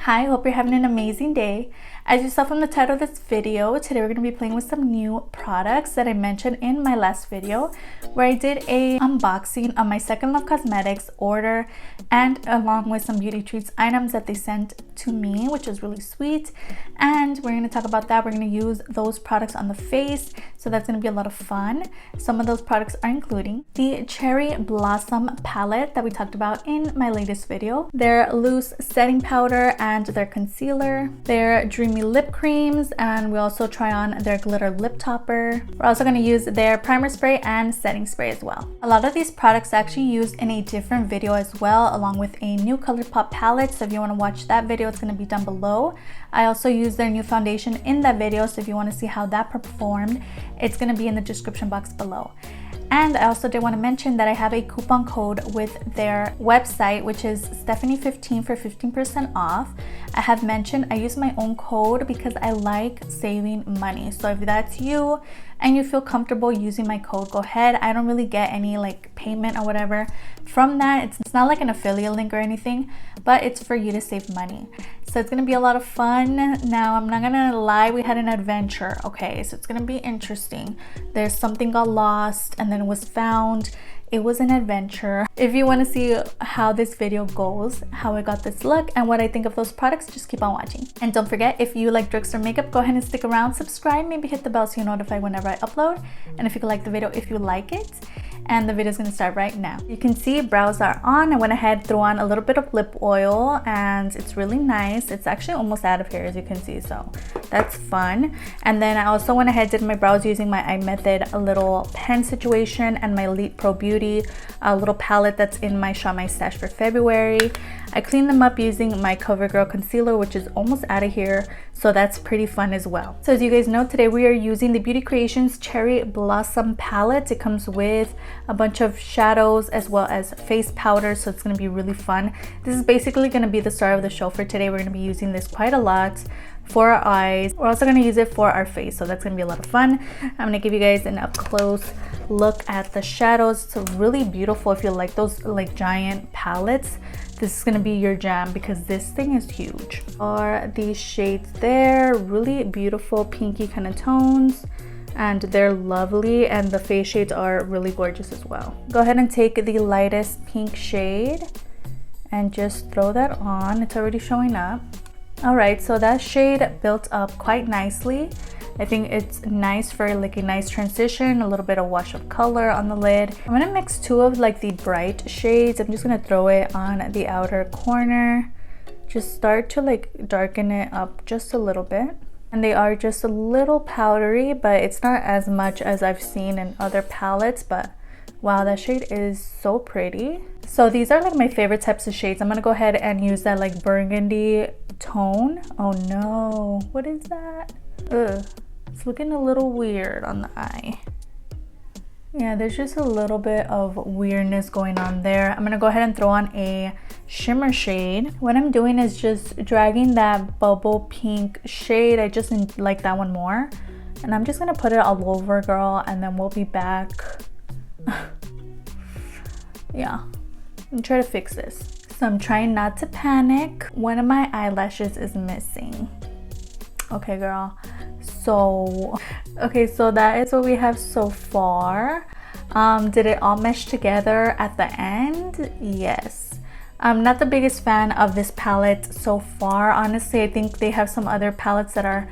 Hi, hope you're having an amazing day. As you saw from the title of this video, today we're going to be playing with some new products that I mentioned in my last video where I did a unboxing of my Second Love Cosmetics order and along with some beauty treats items that they sent to me, which is really sweet. And we're going to talk about that. We're going to use those products on the face, so that's going to be a lot of fun. Some of those products are including the Cherry Blossom palette that we talked about in my latest video, their loose setting powder and their concealer, their dreamy lip creams, and we also try on their glitter lip topper. We're also going to use their primer spray and setting spray as well. A lot of these products are actually used in a different video as well, along with a new ColourPop palette, so if you want to watch that video, it's going to be down below. I also used their new foundation in that video, so if you want to see how that performed, it's going to be in the description box below. And I also did want to mention that I have a coupon code with their website, which is Stephanie15 for 15% off. I have mentioned I use my own code because I like saving money. So if that's you and you feel comfortable using my code, go ahead. I don't really get any like payment or whatever from that. It's not like an affiliate link or anything, but it's for you to save money. So it's gonna be a lot of fun. Now, I'm not gonna lie, we had an adventure, okay? So it's gonna be interesting. There's something got lost and then it was found. It was an adventure. If you want to see how this video goes, how I got this look, and what I think of those products, just keep on watching. And don't forget, if you like drugstore makeup, go ahead and stick around, subscribe, maybe hit the bell so you're notified whenever I upload. And if you could like the video, if you like it. And the video is going to start right now. You can see brows are on. I went ahead, threw on a little bit of lip oil, and it's really nice. It's actually almost out of here, as you can see, so that's fun. And then I also went ahead, did my brows using my Eye Method a little pen situation and my Elite Pro Beauty a little palette that's in my Shop My Stash for February. I cleaned them up using my CoverGirl concealer, which is almost out of here, so that's pretty fun as well. So as you guys know, today we are using the Beauty Creations Cherry Blossom palette. It comes with a bunch of shadows as well as face powder, so it's going to be really fun. This is basically going to be the star of the show for today. We're going to be using this quite a lot for our eyes. We're also going to use it for our face, so that's going to be a lot of fun. I'm going to give you guys an up close look at the shadows. It's really beautiful. If you like those like giant palettes, this is going to be your jam because this thing is huge. Are these shades there, really beautiful pinky kind of tones, and they're lovely, and the face shades are really gorgeous as well. Go ahead and take the lightest pink shade and just throw that on. It's already showing up. All right, so that shade built up quite nicely. I think it's nice for like a nice transition, a little bit of wash of color on the lid. I'm gonna mix two of like the bright shades. I'm just gonna throw it on the outer corner. Just start to like darken it up just a little bit. And they are just a little powdery, but it's not as much as I've seen in other palettes, but wow, that shade is so pretty. So these are like my favorite types of shades. I'm gonna go ahead and use that like burgundy tone. Oh no, what is that? Ugh, it's looking a little weird on the eye. Yeah, there's just a little bit of weirdness going on there. I'm gonna go ahead and throw on a shimmer shade. What I'm doing is just dragging that bubble pink shade. I just like that one more. And I'm just gonna put it all over, girl, and then we'll be back. Yeah, I'm trying to fix this. So I'm trying not to panic. One of my eyelashes is missing. Okay, girl. So that is what we have so far. Did it all mesh together at the end? Yes. I'm not the biggest fan of this palette so far. Honestly, I think they have some other palettes that are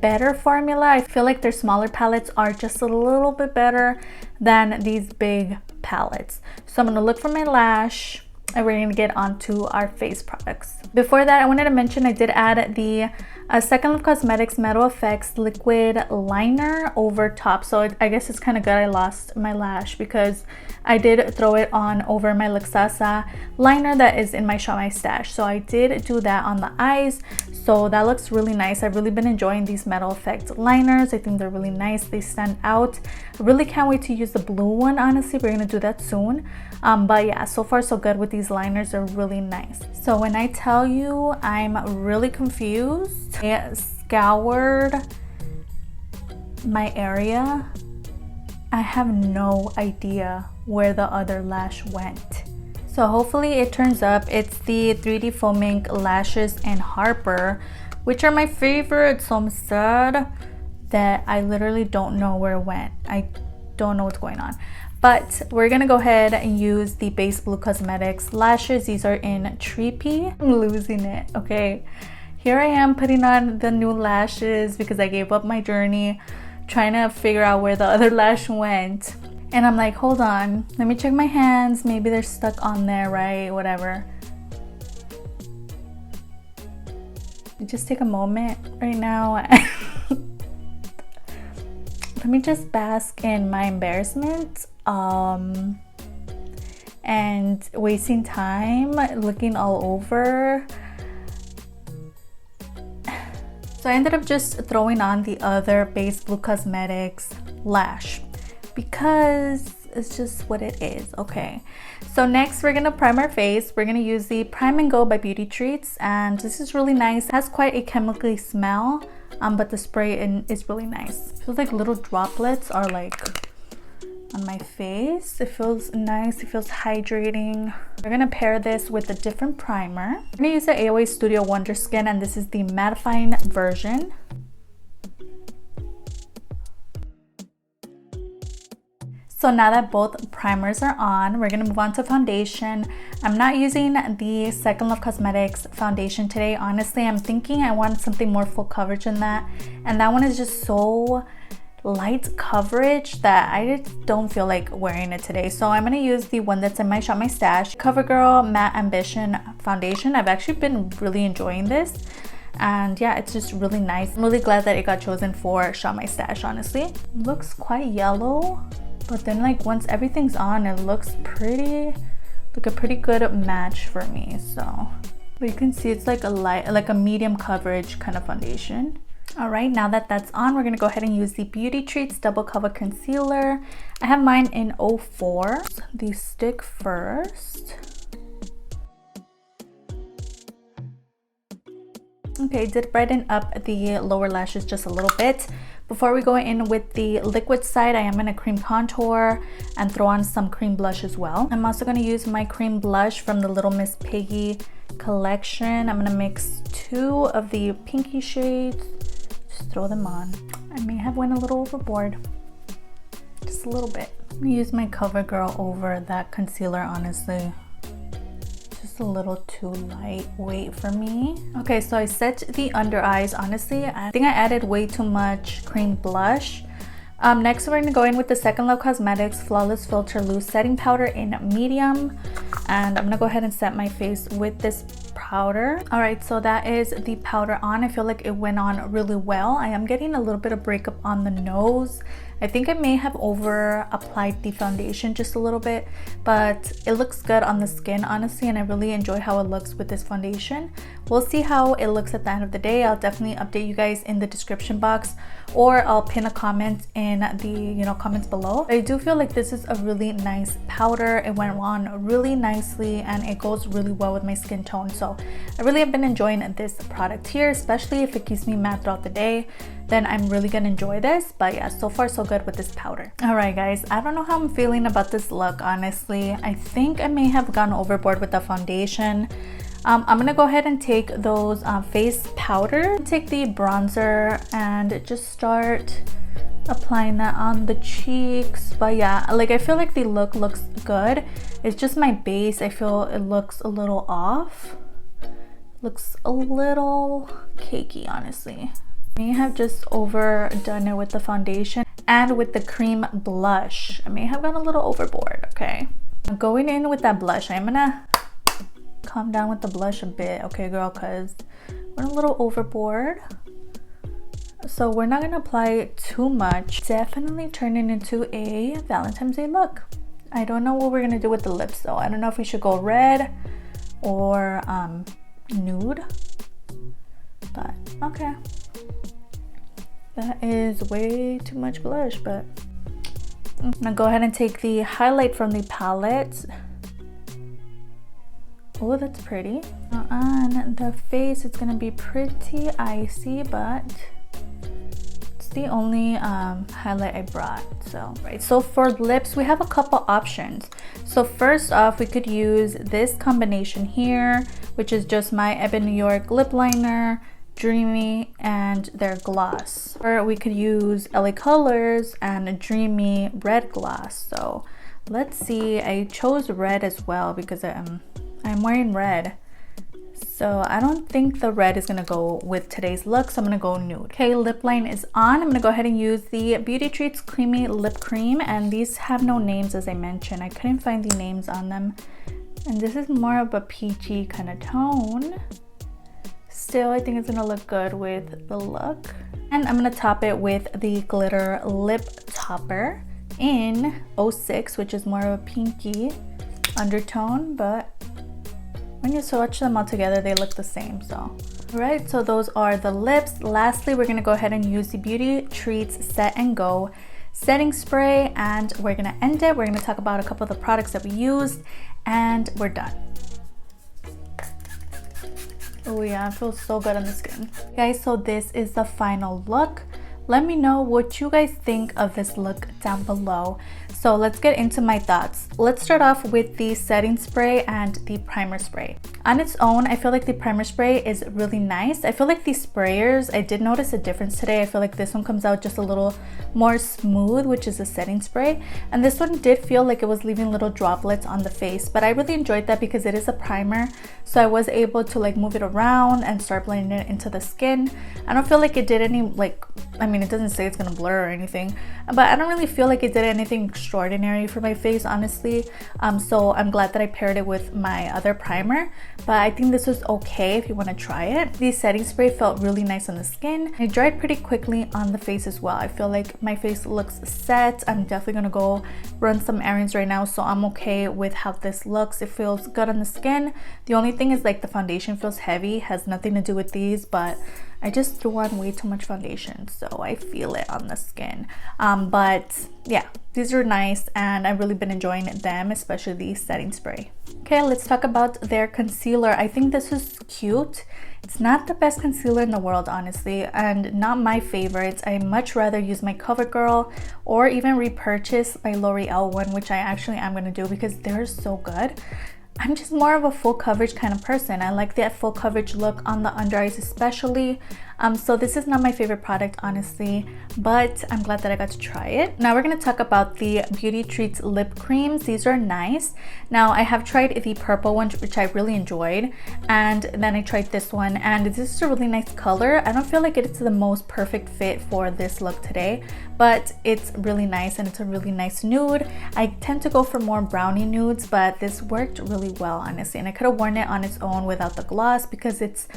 better formula. I feel like their smaller palettes are just a little bit better than these big palettes. So I'm gonna look for my lash and we're gonna get onto our face products. Before that, I wanted to mention I did add the Second Love Cosmetics Metal Effects liquid liner over top. So I guess it's kind of good I lost my lash because I did throw it on over my Luxasa liner that is in my Shop My Stash. So I did do that on the eyes. So that looks really nice. I've really been enjoying these Metal Effects liners. I think they're really nice. They stand out. I really can't wait to use the blue one, honestly. We're gonna do that soon. But yeah, so far so good with these liners. They're really nice. So when I tell you I'm really confused, I scoured my area. I have no idea where the other lash went. So hopefully it turns up. It's the 3D Foaming Lashes and Harper, which are my favorites. So I'm sad that I literally don't know where it went. I don't know what's going on. But we're gonna go ahead and use the Base Blue Cosmetics lashes. These are in Dreamy. I'm losing it, okay? Here I am putting on the new lashes because I gave up my journey trying to figure out where the other lash went. And I'm like, hold on, let me check my hands. Maybe they're stuck on there, right? Whatever. Just take a moment right now. Let me just bask in my embarrassment and wasting time looking all over. So I ended up just throwing on the other Base Blue Cosmetics lash because it's just what it is. Okay, so next we're gonna prime our face. We're gonna use the Prime and Go by Beauty Treats, and this is really nice. It has quite a chemically smell, but the spray is really nice. It feels like little droplets are like on my face. It feels nice, it feels hydrating. We're gonna pair this with a different primer. I'm gonna use the AOA Studio Wonder Skin, and this is the mattifying version. So now that both primers are on, we're gonna move on to foundation. I'm not using the Second Love Cosmetics foundation today. Honestly, I'm thinking I want something more full coverage than that. And that one is just so light coverage that I just don't feel like wearing it today. So I'm gonna use the one that's in my Shop My Stash CoverGirl Matte Ambition foundation. I've actually been really enjoying this. And yeah, it's just really nice. I'm really glad that it got chosen for Shop My Stash, honestly. It looks quite yellow. But then like once everything's on, it looks pretty, like a pretty good match for me. So but you can see it's like a light, like a medium coverage kind of foundation. All right, now that that's on, we're gonna go ahead and use the Beauty Treats Double Cover Concealer. I have mine in 04. The stick first. Okay, did brighten up the lower lashes just a little bit. Before we go in with the liquid side, I am going to cream contour and throw on some cream blush as well. I'm also going to use my cream blush from the Little Miss Piggy collection. I'm going to mix 2 of the pinky shades. Just throw them on. I may have went a little overboard. Just a little bit. I'm going to use my CoverGirl over that concealer, honestly. A little too lightweight for me. Okay, so I set the under eyes. Honestly, I think I added way too much cream blush. Next we're gonna go in with the Second Love Cosmetics Flawless Filter Loose Setting Powder in medium, and I'm gonna go ahead and set my face with this powder. All right, so that is the powder on. I feel like it went on really well. I am getting a little bit of breakup on the nose. I think I may have over applied the foundation just a little bit, but it looks good on the skin, honestly, and I really enjoy how it looks with this foundation. We'll see how it looks at the end of the day. I'll definitely update you guys in the description box, or I'll pin a comment in the comments below. I do feel like this is a really nice powder. It went on really nicely and it goes really well with my skin tone. So I really have been enjoying this product here, especially if it keeps me matte throughout the day. Then I'm really gonna enjoy this. But yeah, so far so good with this powder. All right guys, I don't know how I'm feeling about this look, honestly. I think I may have gone overboard with the foundation. I'm gonna go ahead and take those face powder, take the bronzer and just start applying that on the cheeks. But yeah, like I feel like the look looks good. It's just my base, I feel it looks a little off. Looks a little cakey, honestly. I may have just overdone it with the foundation and with the cream blush. I may have gone a little overboard. Okay, going in with that blush, I'm gonna calm down with the blush a bit, okay girl, because we're a little overboard. So we're not gonna apply too much. Definitely turn it into a Valentine's Day look. I don't know what we're gonna do with the lips though. I don't know if we should go red or nude, but okay. That is way too much blush, but I'm gonna go ahead and take the highlight from the palette. Oh, that's pretty. On the face, it's gonna be pretty icy, but it's the only highlight I brought. So for lips, we have a couple options. So first off, we could use this combination here, which is just my Ebony New York lip liner, Dreamy, and their gloss. Or we could use LA Colors and a Dreamy red gloss. So let's see, I chose red as well because I'm wearing red. So I don't think the red is gonna go with today's look, so I'm gonna go nude. Okay, lip line is on. I'm gonna go ahead and use the Beauty Treats Creamy Lip Cream, and these have no names as I mentioned. I couldn't find the names on them. And this is more of a peachy kind of tone. Still, I think it's gonna look good with the look. And I'm gonna top it with the glitter lip topper in 06, which is more of a pinky undertone, but when you swatch them all together, they look the same. So all right, so those are the lips. Lastly, we're gonna go ahead and use the Beauty Treats Set and Go setting spray, and we're gonna end it. We're gonna talk about a couple of the products that we used, and we're done. Oh yeah, it feels so good on the skin. Guys, so this is the final look. Let me know what you guys think of this look down below. So let's get into my thoughts. Let's start off with the setting spray and the primer spray. On its own, I feel like the primer spray is really nice. I feel like these sprayers, I did notice a difference today. I feel like this one comes out just a little more smooth, which is a setting spray. And this one did feel like it was leaving little droplets on the face, but I really enjoyed that because it is a primer. So I was able to like move it around and start blending it into the skin. I don't feel like it did any I mean, it doesn't say it's gonna blur or anything, but I don't really feel like it did anything extraordinary for my face, honestly. So I'm glad that I paired it with my other primer, but I think this was okay if you want to try it. The setting spray felt really nice on the skin. It dried pretty quickly on the face as well. I feel like my face looks set. I'm definitely gonna go run some errands right now, so I'm okay with how this looks. It feels good on the skin. The only thing is like the foundation feels heavy, has nothing to do with these, but I just threw on way too much foundation, so I feel it on the skin. But yeah, these are nice and I've really been enjoying them, especially the setting spray. Okay, let's talk about their concealer. I think this is cute. It's not the best concealer in the world, honestly, and not my favorites. I much rather use my CoverGirl or even repurchase my L'Oreal one, which I actually am going to do because they're so good. I'm just more of a full coverage kind of person. I like that full coverage look on the under eyes especially. So this is not my favorite product, honestly, but I'm glad that I got to try it. Now we're going to talk about the Beauty Treats lip creams. These are nice. Now I have tried the purple one, which I really enjoyed, and then I tried this one, and this is a really nice color. I don't feel like it's the most perfect fit for this look today, but it's really nice and it's a really nice nude. I tend to go for more brownie nudes, but this worked really well, honestly, and I could have worn it on its own without the gloss because it's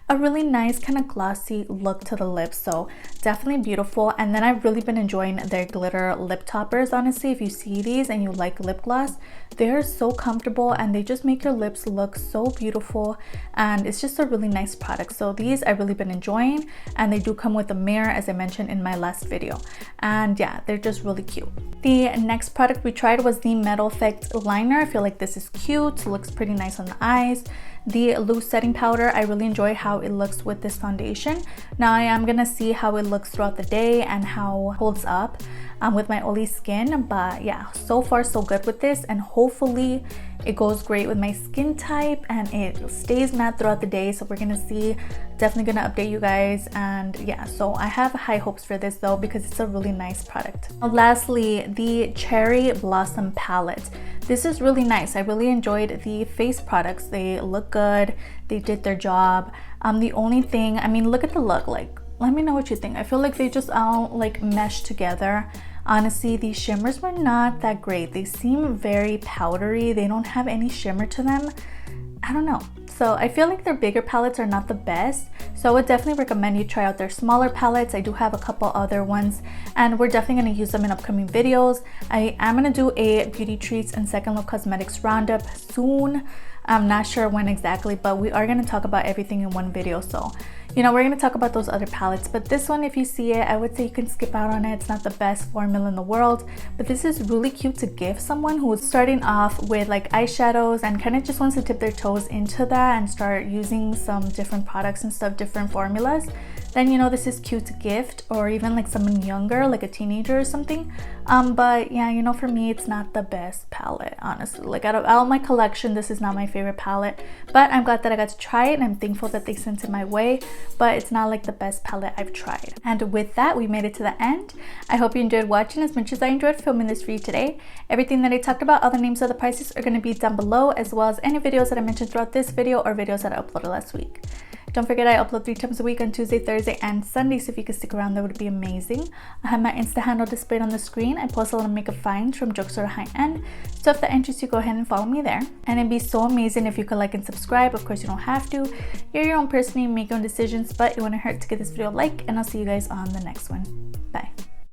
a really nice kind of glossy look to the lips, so definitely beautiful. And then I've really been enjoying their glitter lip toppers, honestly. If you see these and you like lip gloss, they're so comfortable and they just make your lips look so beautiful, and it's just a really nice product. So these I've really been enjoying, and they do come with a mirror, as I mentioned in my last video, and yeah, they're just really cute. The next product we tried was the Metal Effect liner. I feel like this is cute, looks pretty nice on the eyes. The loose setting powder, I really enjoy how it looks with this foundation. Now I am gonna see how it looks throughout the day and how it holds up with my oily skin, but yeah, so far so good with this, and hopefully it goes great with my skin type and it stays matte throughout the day. So we're gonna see, definitely gonna update you guys, and yeah, so I have high hopes for this though because it's a really nice product. Now, lastly, the Cherry Blossom palette. This is really nice. I really enjoyed the face products. They look good, they did their job. The only thing, I mean, look at the look, like, let me know what you think. I feel like they just all like mesh together. Honestly, these shimmers were not that great. They seem very powdery. They don't have any shimmer to them. I don't know. So I feel like their bigger palettes are not the best. So I would definitely recommend you try out their smaller palettes. I do have a couple other ones and we're definitely going to use them in upcoming videos. I am going to do a Beauty Treats and Second Love Cosmetics roundup soon. I'm not sure when exactly, but we are going to talk about everything in one video. So, you know, we're going to talk about those other palettes, but this one, if you see it, I would say you can skip out on it. It's not the best formula in the world, but this is really cute to give someone who is starting off with like eyeshadows and kind of just wants to dip their toes into that and start using some different products and stuff, different formulas. then you know this is cute to gift, or even like someone younger, like a teenager or something. But yeah, you know, for me it's not the best palette, honestly. Like out of all my collection, this is not my favorite palette, but I'm glad that I got to try it, and I'm thankful that they sent it my way. But it's not like the best palette I've tried. And with that, we made it to the end. I hope you enjoyed watching as much as I enjoyed filming this for you today. Everything that I talked about, all the names of the prices are going to be down below, as well as any videos that I mentioned throughout this video or videos that I uploaded last week. Don't forget I upload 3 times a week on Tuesday, Thursday, and Sunday, so if you could stick around, that would be amazing. I have my Insta handle displayed on the screen. I post a lot of makeup finds from drugstore to high-end, so if that interests you, go ahead and follow me there. And it'd be so amazing if you could like and subscribe. Of course, you don't have to. You're your own person, you make your own decisions, but it wouldn't hurt to give this video a like, and I'll see you guys on the next one. Bye.